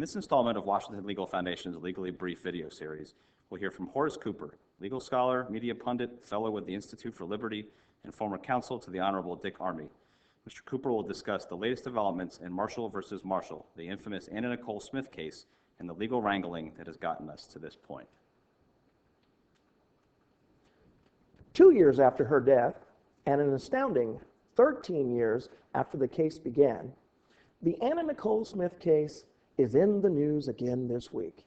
In this installment of Washington Legal Foundation's Legally Brief video series, we'll hear from Horace Cooper, legal scholar, media pundit, fellow with the Institute for Liberty, and former counsel to the Honorable Dick Armey. Mr. Cooper will discuss the latest developments in Marshall versus Marshall, the infamous Anna Nicole Smith case, and the legal wrangling that has gotten us to this point. 2 years after her death, and an astounding 13 years after the case began, the Anna Nicole Smith case is in the news again this week.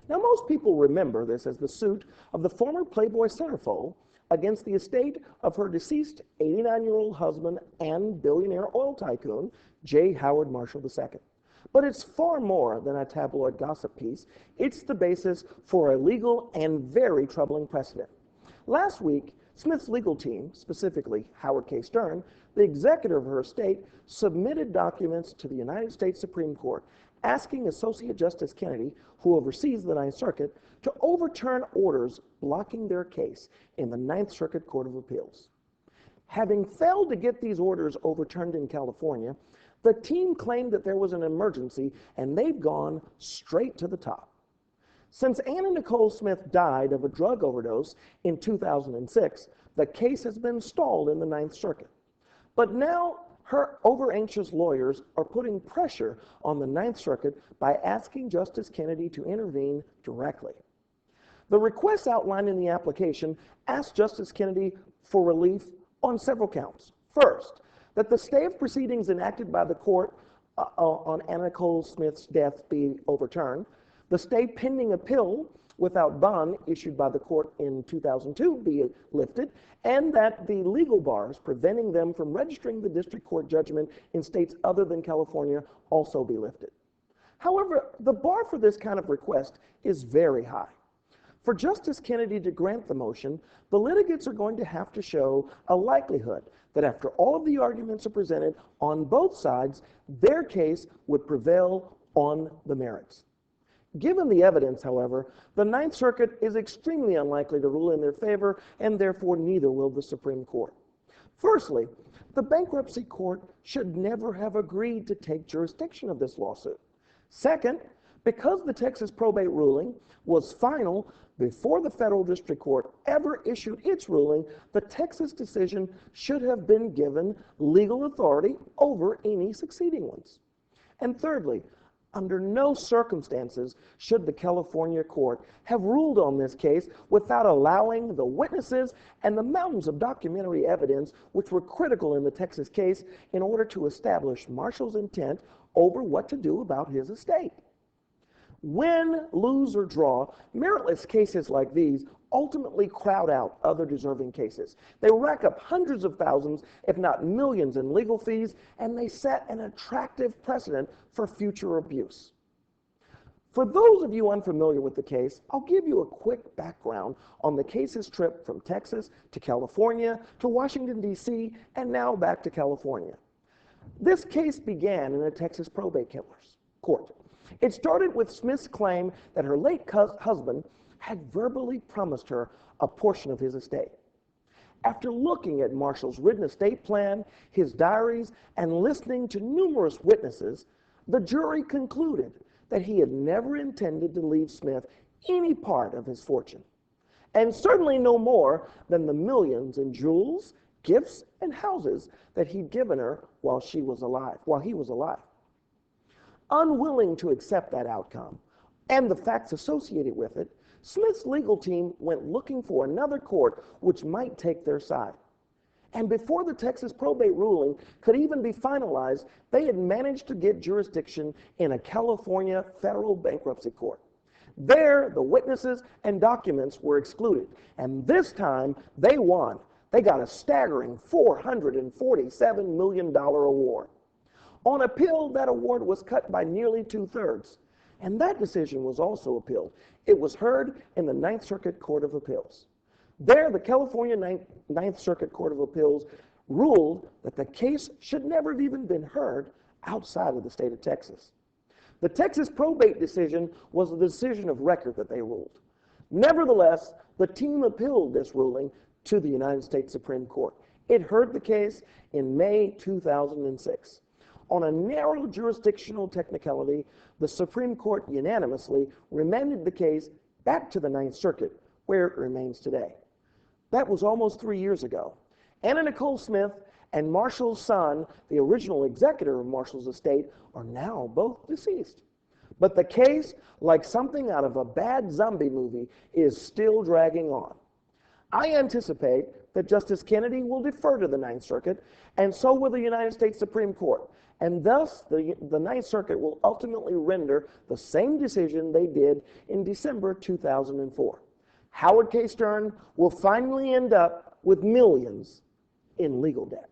Now, most people remember this as the suit of the former Playboy centerfold against the estate of her deceased 89-year-old husband and billionaire oil tycoon, J. Howard Marshall II. But it's far more than a tabloid gossip piece. It's the basis for a legal and very troubling precedent. Last week, Smith's legal team, specifically Howard K. Stern, the executor of her estate, submitted documents to the United States Supreme Court asking Associate Justice Kennedy, who oversees the Ninth Circuit, to overturn orders blocking their case in the Ninth Circuit Court of Appeals. Having failed to get these orders overturned in California, the team claimed that there was an emergency, and they've gone straight to the top. Since Anna Nicole Smith died of a drug overdose in 2006, the case has been stalled in the Ninth Circuit. But now, her over-anxious lawyers are putting pressure on the Ninth Circuit by asking Justice Kennedy to intervene directly. The request outlined in the application asked Justice Kennedy for relief on several counts. First, that the stay of proceedings enacted by the court on Anna Nicole Smith's death be overturned, the stay pending appeal without bond issued by the court in 2002 be lifted, and that the legal bars preventing them from registering the district court judgment in states other than California also be lifted. However, the bar for this kind of request is very high. For Justice Kennedy to grant the motion, the litigants are going to have to show a likelihood that after all of the arguments are presented on both sides, their case would prevail on the merits. Given the evidence, however, the Ninth Circuit is extremely unlikely to rule in their favor, and therefore neither will the Supreme Court. Firstly, the bankruptcy court should never have agreed to take jurisdiction of this lawsuit. Second, because the Texas probate ruling was final before the federal district court ever issued its ruling, the Texas decision should have been given legal authority over any succeeding ones. And thirdly, under no circumstances should the California court have ruled on this case without allowing the witnesses and the mountains of documentary evidence which were critical in the Texas case in order to establish Marshall's intent over what to do about his estate. Win, lose, or draw, meritless cases like these ultimately crowd out other deserving cases. They rack up hundreds of thousands, if not millions, in legal fees, and they set an attractive precedent for future abuse. For those of you unfamiliar with the case, I'll give you a quick background on the case's trip from Texas to California to Washington, D.C., and now back to California. This case began in a Texas probate court. It started with Smith's claim that her late husband had verbally promised her a portion of his estate. After looking at Marshall's written estate plan, his diaries, and listening to numerous witnesses, the jury concluded that he had never intended to leave Smith any part of his fortune, and certainly no more than the millions in jewels, gifts, and houses that he'd given her while he was alive. Unwilling to accept that outcome and the facts associated with it, Smith's legal team went looking for another court which might take their side. And before the Texas probate ruling could even be finalized, they had managed to get jurisdiction in a California federal bankruptcy court. There, the witnesses and documents were excluded, and this time they won. They got a staggering $447 million award. On appeal, that award was cut by nearly 2/3, and that decision was also appealed. It was heard in the Ninth Circuit Court of Appeals. There, the California Ninth Circuit Court of Appeals ruled that the case should never have even been heard outside of the state of Texas. The Texas probate decision was the decision of record that they ruled. Nevertheless, the team appealed this ruling to the United States Supreme Court. It heard the case in May 2006. On a narrow jurisdictional technicality, the Supreme Court unanimously remanded the case back to the Ninth Circuit, where it remains today. That was almost 3 years ago. Anna Nicole Smith and Marshall's son, the original executor of Marshall's estate, are now both deceased. But the case, like something out of a bad zombie movie, is still dragging on. I anticipate that Justice Kennedy will defer to the Ninth Circuit, and so will the United States Supreme Court. And thus, the Ninth Circuit will ultimately render the same decision they did in December 2004. Howard K. Stern will finally end up with millions in legal debt.